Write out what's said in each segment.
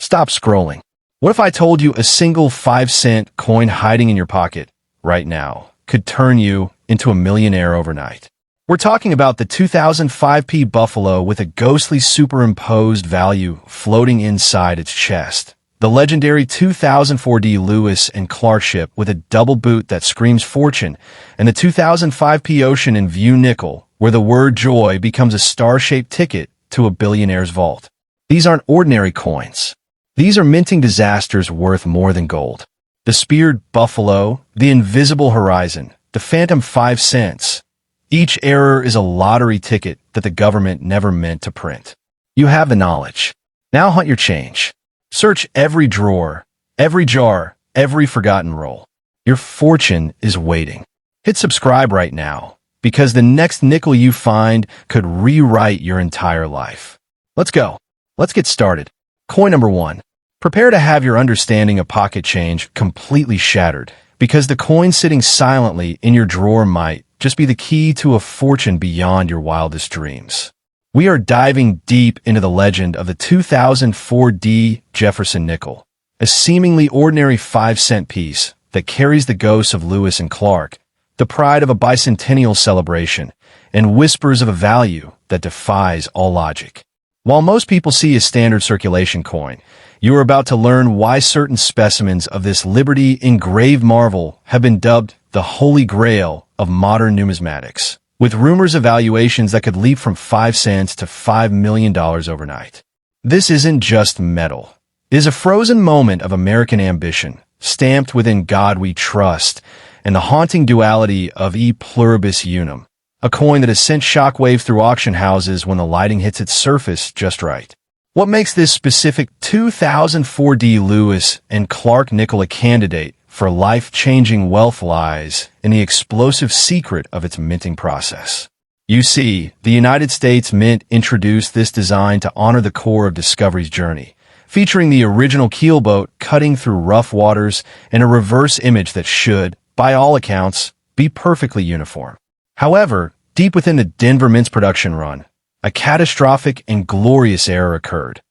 Stop scrolling. What if I told you a single 5-cent coin hiding in your pocket right now could turn you into a millionaire overnight? We're talking about the 2005p Buffalo with a ghostly superimposed value floating inside its chest. The legendary 2004D Lewis and Clark ship with a double boot that screams fortune, and the 2005p Ocean in View nickel, where the word joy becomes a star-shaped ticket to a billionaire's vault. These aren't ordinary coins. These are minting disasters worth more than gold. The speared buffalo, the invisible horizon, the phantom 5 cents. Each error is a lottery ticket that the government never meant to print. You have the knowledge. Now hunt your change. Search every drawer, every jar, every forgotten roll. Your fortune is waiting. Hit subscribe right now, because the next nickel you find could rewrite your entire life. Let's go. Let's get started. Coin number 1. Prepare to have your understanding of pocket change completely shattered, because the coin sitting silently in your drawer might just be the key to a fortune beyond your wildest dreams. We are diving deep into the legend of the 2004D Jefferson nickel, a seemingly ordinary 5-cent piece that carries the ghosts of Lewis and Clark, the pride of a bicentennial celebration, and whispers of a value that defies all logic. While most people see a standard circulation coin, you are about to learn why certain specimens of this Liberty engraved marvel have been dubbed the Holy Grail of modern numismatics, with rumors of valuations that could leap from 5 cents to $5 million overnight. This isn't just metal. It is a frozen moment of American ambition, stamped within God we trust, and the haunting duality of e pluribus unum, a coin that has sent shockwaves through auction houses when the lighting hits its surface just right. What makes this specific 2004D Lewis and Clark nickel a candidate for life-changing wealth lies in the explosive secret of its minting process. You see, the United States Mint introduced this design to honor the core of Discovery's journey, featuring the original keelboat cutting through rough waters and a reverse image that should, by all accounts, be perfectly uniform. However, deep within the Denver Mint's production run, a catastrophic and glorious error occurred.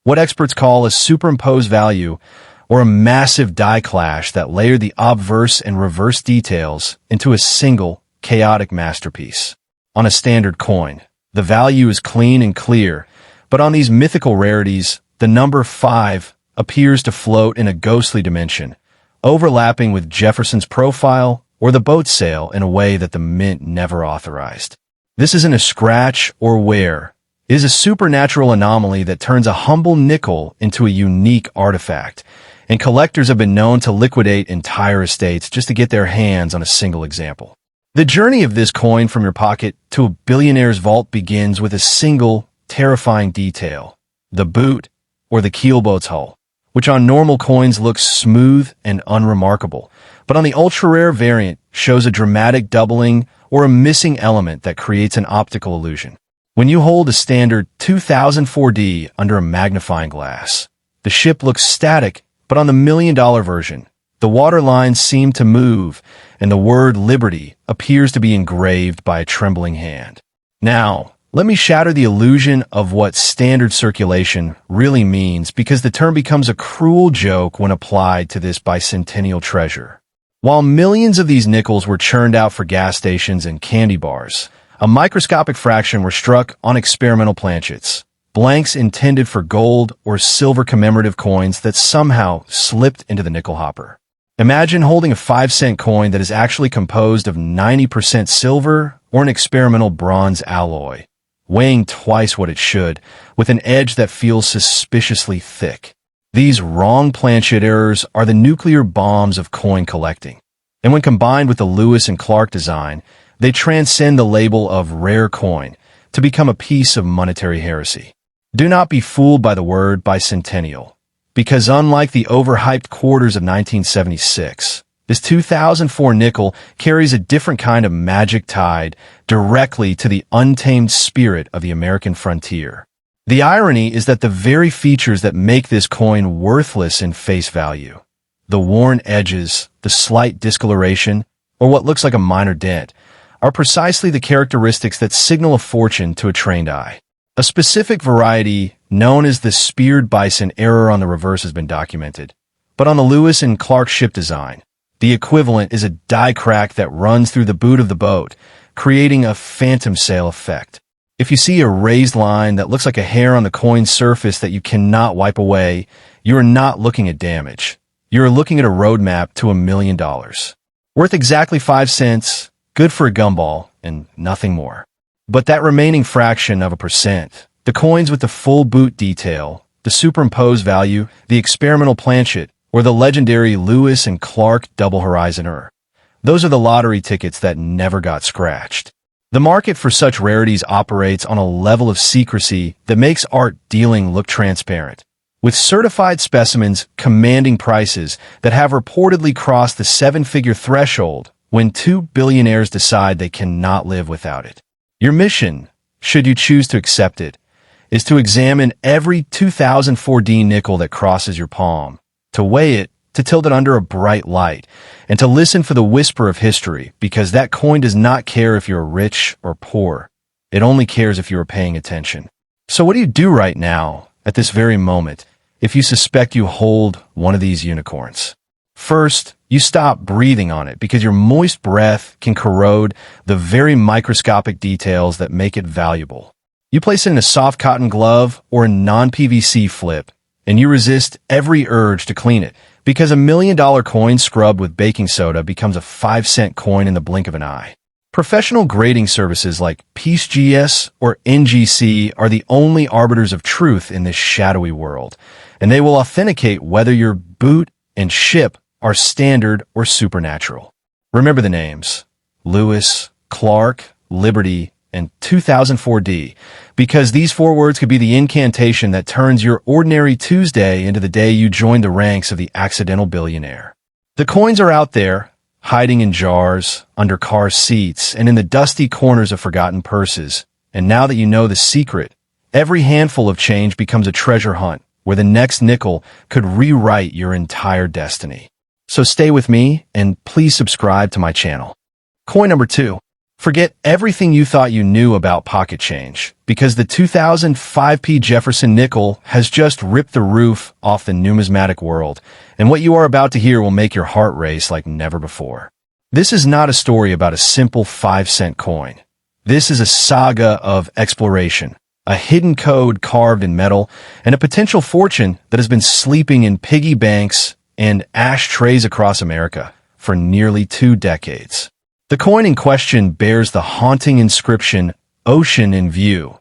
What experts call a superimposed value, or a massive die clash that layered the obverse and reverse details into a single, chaotic masterpiece. On a standard coin, the value is clean and clear, but on these mythical rarities, the number 5 appears to float in a ghostly dimension, overlapping with Jefferson's profile or the boat sail in a way that the Mint never authorized. This isn't a scratch or wear. It is a supernatural anomaly that turns a humble nickel into a unique artifact, and collectors have been known to liquidate entire estates just to get their hands on a single example. The journey of this coin from your pocket to a billionaire's vault begins with a single, terrifying detail: the boot, or the keelboat's hull, which on normal coins looks smooth and unremarkable, but on the ultra-rare variant shows a dramatic doubling or a missing element that creates an optical illusion. When you hold a standard 2004D under a magnifying glass, the ship looks static, but on the $1 million version, the water lines seem to move, and the word Liberty appears to be engraved by a trembling hand. Now, let me shatter the illusion of what standard circulation really means, because the term becomes a cruel joke when applied to this bicentennial treasure. While millions of these nickels were churned out for gas stations and candy bars, a microscopic fraction were struck on experimental planchets, blanks intended for gold or silver commemorative coins that somehow slipped into the nickel hopper. Imagine holding a 5-cent coin that is actually composed of 90% silver or an experimental bronze alloy, weighing twice what it should, with an edge that feels suspiciously thick. These wrong planchet errors are the nuclear bombs of coin collecting, and when combined with the Lewis and Clark design, they transcend the label of rare coin to become a piece of monetary heresy. Do not be fooled by the word bicentennial, because unlike the overhyped quarters of 1976, this 2004 nickel carries a different kind of magic tied directly to the untamed spirit of the American frontier. The irony is that the very features that make this coin worthless in face value, the worn edges, the slight discoloration, or what looks like a minor dent, are precisely the characteristics that signal a fortune to a trained eye. A specific variety known as the speared bison error on the reverse has been documented. But on the Lewis and Clark ship design, the equivalent is a die crack that runs through the boot of the boat, creating a phantom sail effect. If you see a raised line that looks like a hair on the coin's surface that you cannot wipe away, you are not looking at damage. You are looking at a roadmap to $1 million. Worth exactly 5 cents, good for a gumball, and nothing more. But that remaining fraction of a percent, the coins with the full boot detail, the superimposed value, the experimental planchet, or the legendary Lewis and Clark double horizoner, those are the lottery tickets that never got scratched. The market for such rarities operates on a level of secrecy that makes art dealing look transparent, with certified specimens commanding prices that have reportedly crossed the 7-figure threshold when 2 billionaires decide they cannot live without it. Your mission, should you choose to accept it, is to examine every 2004D nickel that crosses your palm, to weigh it, to tilt it under a bright light, and to listen for the whisper of history, because that coin does not care if you're rich or poor. It only cares if you are paying attention. So what do you do right now, at this very moment, if you suspect you hold one of these unicorns? First, you stop breathing on it because your moist breath can corrode the very microscopic details that make it valuable. You place it in a soft cotton glove or a non-PVC flip, and you resist every urge to clean it, because $1 million coin scrubbed with baking soda becomes a 5-cent coin in the blink of an eye. Professional grading services like PeaceGS or NGC are the only arbiters of truth in this shadowy world, and they will authenticate whether your boot and ship are standard or supernatural. Remember the names: Lewis, Clark, Liberty, and 2004D, because these 4 words could be the incantation that turns your ordinary Tuesday into the day you join the ranks of the accidental billionaire. The coins are out there, hiding in jars, under car seats, and in the dusty corners of forgotten purses. And now that you know the secret, every handful of change becomes a treasure hunt where the next nickel could rewrite your entire destiny. So stay with me, and please subscribe to my channel. Coin number 2. Forget everything you thought you knew about pocket change, because the 2005p Jefferson nickel has just ripped the roof off the numismatic world, and what you are about to hear will make your heart race like never before. This is not a story about a simple 5-cent coin. This is a saga of exploration, a hidden code carved in metal, and a potential fortune that has been sleeping in piggy banks and ashtrays across America for nearly 2 decades. The coin in question bears the haunting inscription, "Ocean in View,"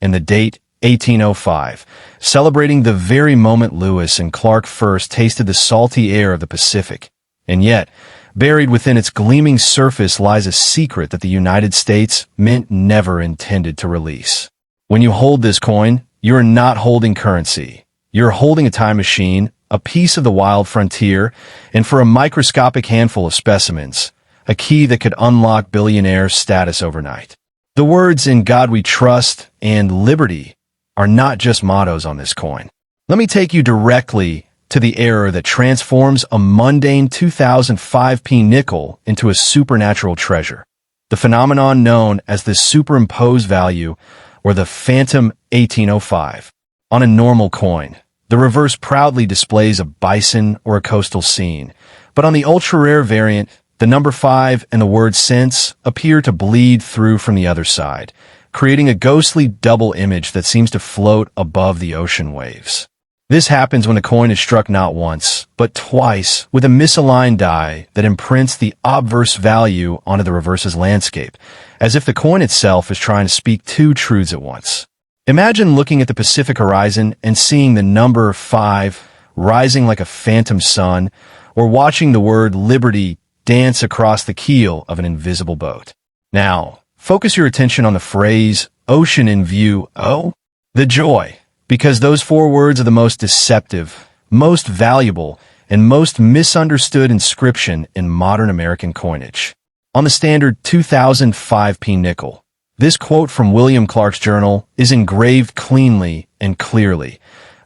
and the date, 1805, celebrating the very moment Lewis and Clark first tasted the salty air of the Pacific. And yet, buried within its gleaming surface lies a secret that the United States Mint never intended to release. When you hold this coin, you are not holding currency. You're holding a time machine, a piece of the wild frontier, and for a microscopic handful of specimens, a key that could unlock billionaire status overnight. The words "In God We Trust" and "Liberty" are not just mottos on this coin. Let me take you directly to the error that transforms a mundane 2005p nickel into a supernatural treasure, the phenomenon known as the superimposed value, or the phantom 1805. On a normal coin, the reverse proudly displays a bison or a coastal scene, but on the ultra-rare variant, the number 5 and the word cents appear to bleed through from the other side, creating a ghostly double image that seems to float above the ocean waves. This happens when the coin is struck not once, but twice with a misaligned die that imprints the obverse value onto the reverse's landscape, as if the coin itself is trying to speak 2 truths at once. Imagine looking at the Pacific horizon and seeing the number 5 rising like a phantom sun, or watching the word "liberty" dance across the keel of an invisible boat. Now, focus your attention on the phrase "ocean in view." Oh, the joy, because those 4 words are the most deceptive, most valuable, and most misunderstood inscription in modern American coinage. On the standard 2005p nickel, this quote from William Clark's journal is engraved cleanly and clearly,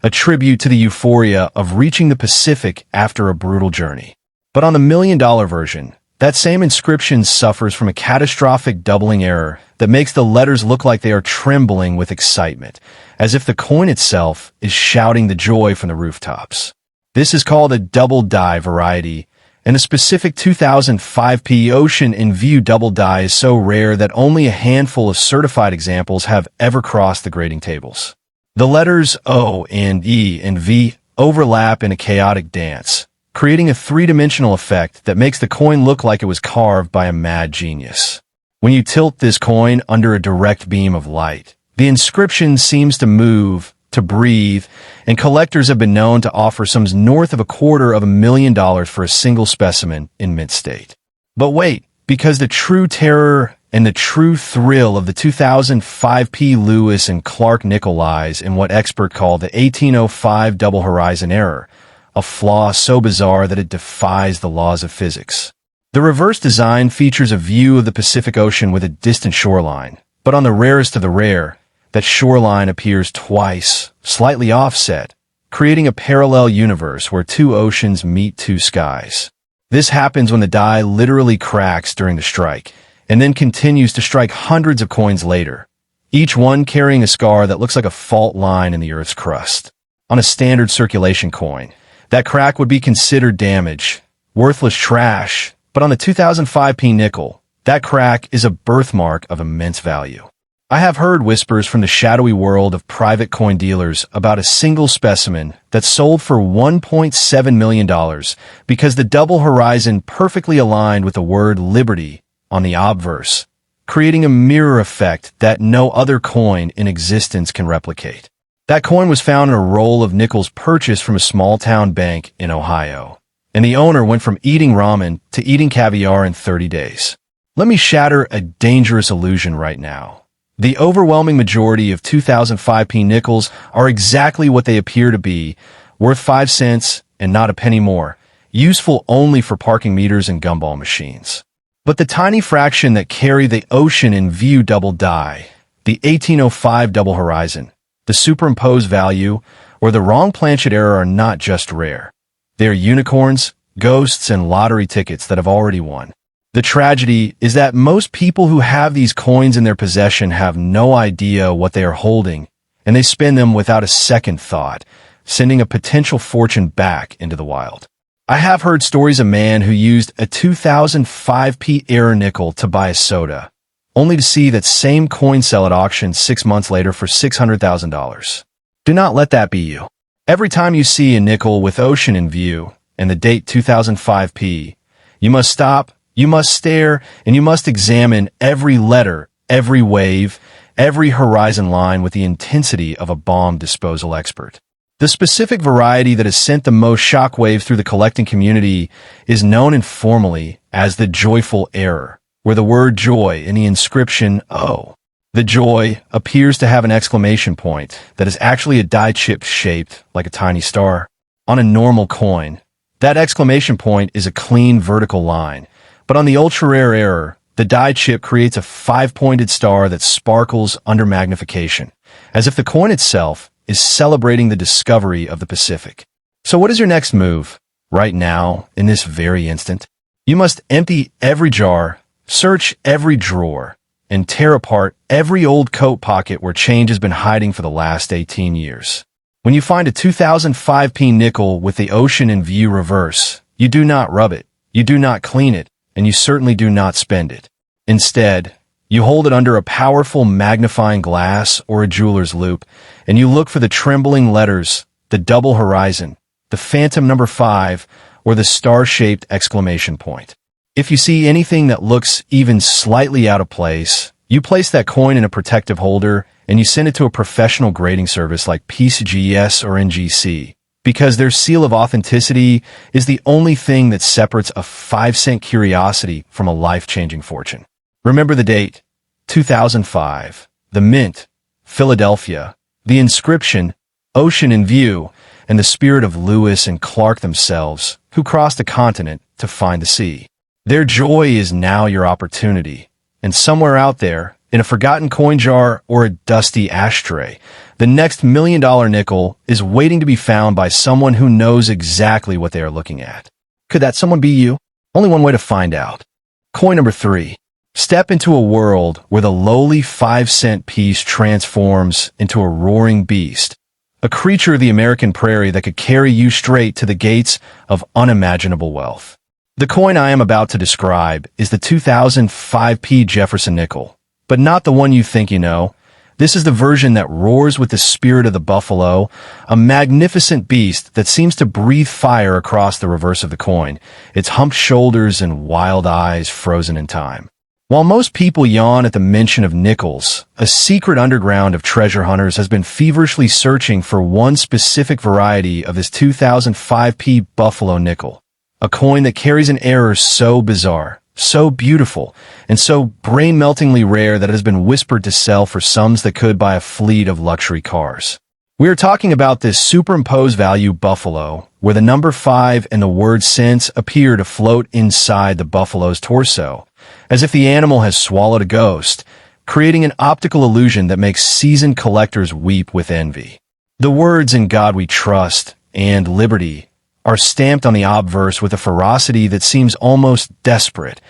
a tribute to the euphoria of reaching the Pacific after a brutal journey. But on the $1 million version, That same inscription suffers from a catastrophic doubling error that makes the letters look like they are trembling with excitement, as if the coin itself is shouting the joy from the rooftops. This is called a double die variety, and the specific 2005p Ocean in View double die is so rare that only a handful of certified examples have ever crossed the grading tables. The letters O and E and V overlap in a chaotic dance, creating a three-dimensional effect that makes the coin look like it was carved by a mad genius. When you tilt this coin under a direct beam of light, the inscription seems to move, to breathe, and collectors have been known to offer sums north of $250,000 for a single specimen in mint state. But wait, because the true terror and the true thrill of the 2005p Lewis and Clark nickel lies in what experts call the 1805 double horizon error, a flaw so bizarre that it defies the laws of physics. The reverse design features a view of the Pacific Ocean with a distant shoreline, but on the rarest of the rare, that shoreline appears twice, slightly offset, creating a parallel universe where two oceans meet two skies. This happens when the die literally cracks during the strike, and then continues to strike hundreds of coins later, each one carrying a scar that looks like a fault line in the Earth's crust. On a standard circulation coin, that crack would be considered damage, worthless trash, but on the 2005p nickel, that crack is a birthmark of immense value. I have heard whispers from the shadowy world of private coin dealers about a single specimen that sold for $1.7 million because the double horizon perfectly aligned with the word liberty on the obverse, creating a mirror effect that no other coin in existence can replicate. That coin was found in a roll of nickels purchased from a small-town bank in Ohio, and the owner went from eating ramen to eating caviar in 30 days. Let me shatter a dangerous illusion right now. The overwhelming majority of 2005p nickels are exactly what they appear to be, worth 5 cents and not a penny more, useful only for parking meters and gumball machines. But the tiny fraction that carry the Ocean in View double die, the 1805 double horizon, the superimposed value, or the wrong planchet error are not just rare. They are unicorns, ghosts, and lottery tickets that have already won. The tragedy is that most people who have these coins in their possession have no idea what they are holding, and they spend them without a second thought, sending a potential fortune back into the wild. I have heard stories of a man who used a 2005p error nickel to buy a soda, only to see that same coin sell at auction 6 months later for $600,000. Do not let that be you. Every time you see a nickel with Ocean in View and the date 2005p, you must stop, you must stare, and you must examine every letter, every wave, every horizon line with the intensity of a bomb disposal expert. The specific variety that has sent the most shockwaves through the collecting community is known informally as the joyful error, where the word joy in the inscription O. The joy appears to have an exclamation point that is actually a die chip shaped like a tiny star. On a normal coin, that exclamation point is a clean vertical line, but on the ultra-rare error, the die chip creates a 5-pointed star that sparkles under magnification, as if the coin itself is celebrating the discovery of the Pacific. So what is your next move? Right now, in this very instant, you must empty every jar, search every drawer, and tear apart every old coat pocket where change has been hiding for the last 18 years. When you find a 2005p nickel with the Ocean in View reverse, you do not rub it, you do not clean it, and you certainly do not spend it. Instead, you hold it under a powerful magnifying glass or a jeweler's loupe, and you look for the trembling letters, the double horizon, the phantom number 5, or the star-shaped exclamation point. If you see anything that looks even slightly out of place, you place that coin in a protective holder and you send it to a professional grading service like PCGS or NGC, because their seal of authenticity is the only thing that separates a 5-cent curiosity from a life-changing fortune. Remember the date, 2005, the mint, Philadelphia, the inscription, Ocean in View, and the spirit of Lewis and Clark themselves, who crossed a continent to find the sea. Their joy is now your opportunity, and somewhere out there, in a forgotten coin jar or a dusty ashtray, the next $1 million nickel is waiting to be found by someone who knows exactly what they are looking at. Could that someone be you? Only one way to find out. Coin number 3. Step into a world where the lowly 5-cent piece transforms into a roaring beast, a creature of the American prairie that could carry you straight to the gates of unimaginable wealth. The coin I am about to describe is the 2005p Jefferson nickel, but not the one you think you know. This is the version that roars with the spirit of the buffalo, a magnificent beast that seems to breathe fire across the reverse of the coin, its humped shoulders and wild eyes frozen in time. While most people yawn at the mention of nickels, a secret underground of treasure hunters has been feverishly searching for one specific variety of this 2005p Buffalo nickel, a coin that carries an error so bizarre, so beautiful, and so brain-meltingly rare that it has been whispered to sell for sums that could buy a fleet of luxury cars. We are talking about this superimposed value buffalo, where the number 5 and the word cents appear to float inside the buffalo's torso, as if the animal has swallowed a ghost, creating an optical illusion that makes seasoned collectors weep with envy. The words "In God We Trust" and "Liberty" are stamped on the obverse with a ferocity that seems almost desperate,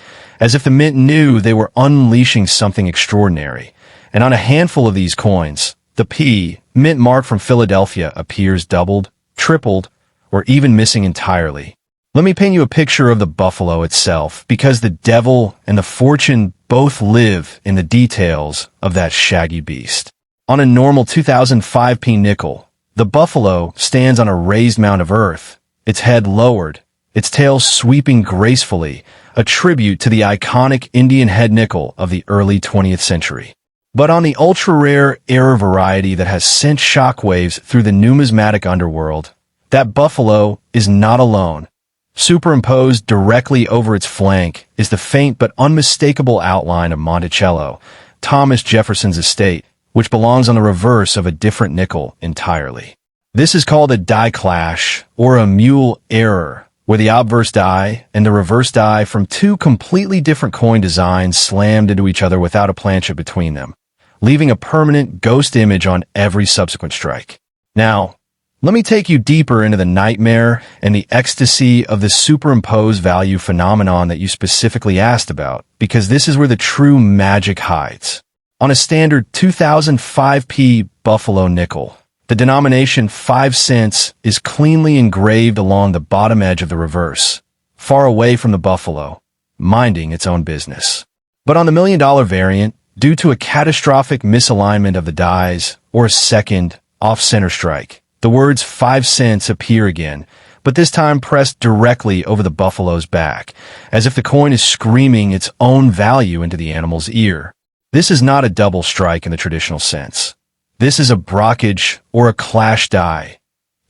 as if the mint knew they were unleashing something extraordinary. And on a handful of these coins, the P, mint mark from Philadelphia, appears doubled, tripled, or even missing entirely. Let me paint you a picture of the buffalo itself, because the devil and the fortune both live in the details of that shaggy beast. On a normal 2005p nickel, the buffalo stands on a raised mound of earth, its head lowered, its tail sweeping gracefully, a tribute to the iconic Indian head nickel of the early 20th century. But on the ultra-rare error variety that has sent shockwaves through the numismatic underworld, that buffalo is not alone. Superimposed directly over its flank is the faint but unmistakable outline of Monticello, Thomas Jefferson's estate, which belongs on the reverse of a different nickel entirely. This is called a die clash, or a mule error, where the obverse die and the reverse die from two completely different coin designs slammed into each other without a planchet between them, leaving a permanent ghost image on every subsequent strike. Now, let me take you deeper into the nightmare and the ecstasy of the superimposed value phenomenon that you specifically asked about, because this is where the true magic hides. On a standard 2005p Buffalo nickel, the denomination 5 cents is cleanly engraved along the bottom edge of the reverse, far away from the buffalo, minding its own business. But on the $1 million variant, due to a catastrophic misalignment of the dies or a second off-center strike, the words 5 cents appear again, but this time pressed directly over the buffalo's back, as if the coin is screaming its own value into the animal's ear. This is not a double strike in the traditional sense. This is a brockage or a clash die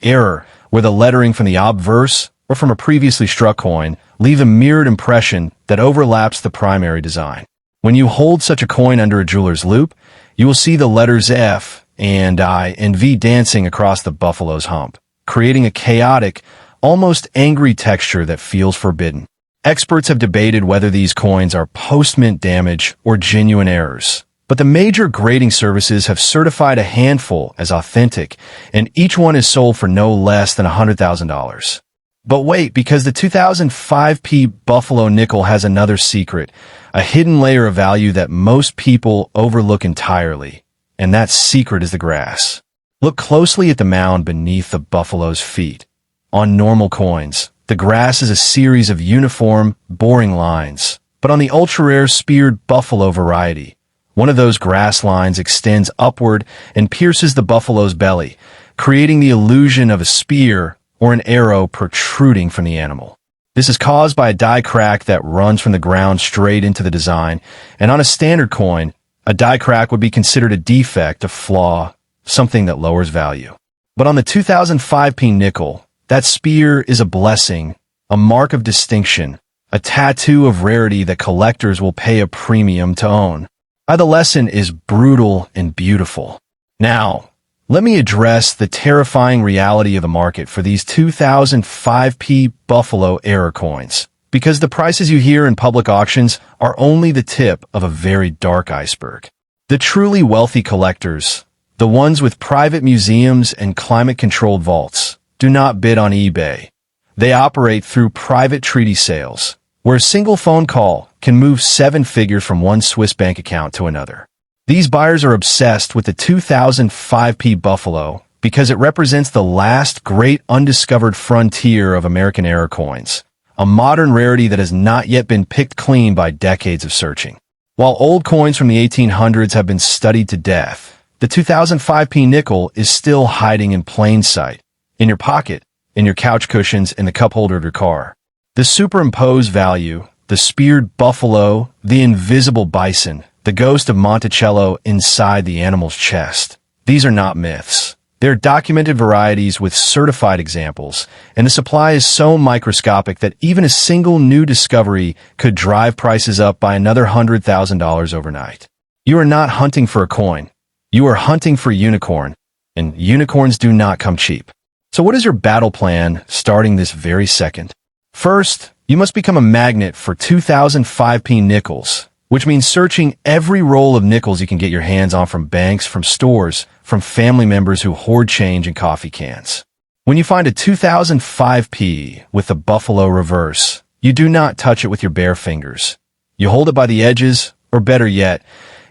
error, where the lettering from the obverse or from a previously struck coin leave a mirrored impression that overlaps the primary design. When you hold such a coin under a jeweler's loupe, you will see the letters F and I and V dancing across the buffalo's hump, creating a chaotic, almost angry texture that feels forbidden. Experts have debated whether these coins are post-mint damage or genuine errors, but the major grading services have certified a handful as authentic, and each one is sold for no less than $100,000. But wait, because the 2005p Buffalo nickel has another secret, a hidden layer of value that most people overlook entirely, and that secret is the grass. Look closely at the mound beneath the buffalo's feet. On normal coins, the grass is a series of uniform, boring lines, but on the ultra-rare speared buffalo variety, one of those grass lines extends upward and pierces the buffalo's belly, creating the illusion of a spear or an arrow protruding from the animal. This is caused by a die crack that runs from the ground straight into the design, and on a standard coin, a die crack would be considered a defect, a flaw, something that lowers value. But on the 2005p nickel, that spear is a blessing, a mark of distinction, a tattoo of rarity that collectors will pay a premium to own. The lesson is brutal and beautiful. Now, let me address the terrifying reality of the market for these 2005p Buffalo error coins, because the prices you hear in public auctions are only the tip of a very dark iceberg. The truly wealthy collectors, the ones with private museums and climate-controlled vaults, do not bid on eBay. They operate through private treaty sales, where a single phone call can move 7 figures from one Swiss bank account to another. These buyers are obsessed with the 2005p Buffalo because it represents the last great undiscovered frontier of American era coins, a modern rarity that has not yet been picked clean by decades of searching. While old coins from the 1800s have been studied to death, the 2005p nickel is still hiding in plain sight, in your pocket, in your couch cushions, in the cup holder of your car. The superimposed value, the speared buffalo, the invisible bison, the ghost of Monticello inside the animal's chest. These are not myths. They're documented varieties with certified examples, and the supply is so microscopic that even a single new discovery could drive prices up by another $100,000 overnight. You are not hunting for a coin. You are hunting for a unicorn, and unicorns do not come cheap. So what is your battle plan starting this very second? First, you must become a magnet for 2005p nickels, which means searching every roll of nickels you can get your hands on from banks, from stores, from family members who hoard change in coffee cans. When you find a 2005p with the buffalo reverse, you do not touch it with your bare fingers. You hold it by the edges, or better yet,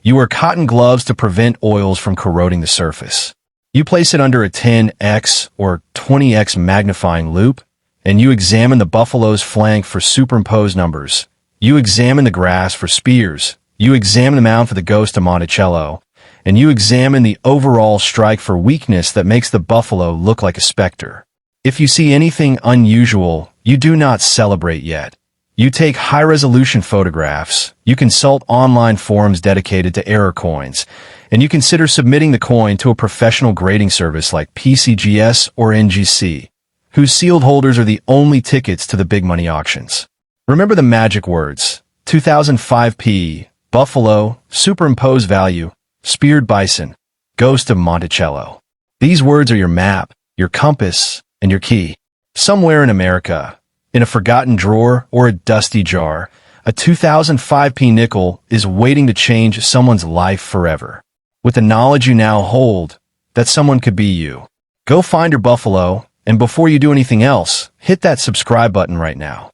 you wear cotton gloves to prevent oils from corroding the surface. You place it under a 10x or 20x magnifying loupe, and you examine the buffalo's flank for superimposed numbers. You examine the grass for spears, you examine the mound for the ghost of Monticello, and you examine the overall strike for weakness that makes the buffalo look like a specter. If you see anything unusual, you do not celebrate yet. You take high-resolution photographs, you consult online forums dedicated to error coins, and you consider submitting the coin to a professional grading service like PCGS or NGC, whose sealed holders are the only tickets to the big money auctions. Remember the magic words: 2005p, buffalo, superimposed value, speared bison, ghost of Monticello. These words are your map, your compass, and your key. Somewhere in America, in a forgotten drawer or a dusty jar, a 2005p nickel is waiting to change someone's life forever. With the knowledge you now hold, that someone could be you. Go find your buffalo, and before you do anything else, hit that subscribe button right now.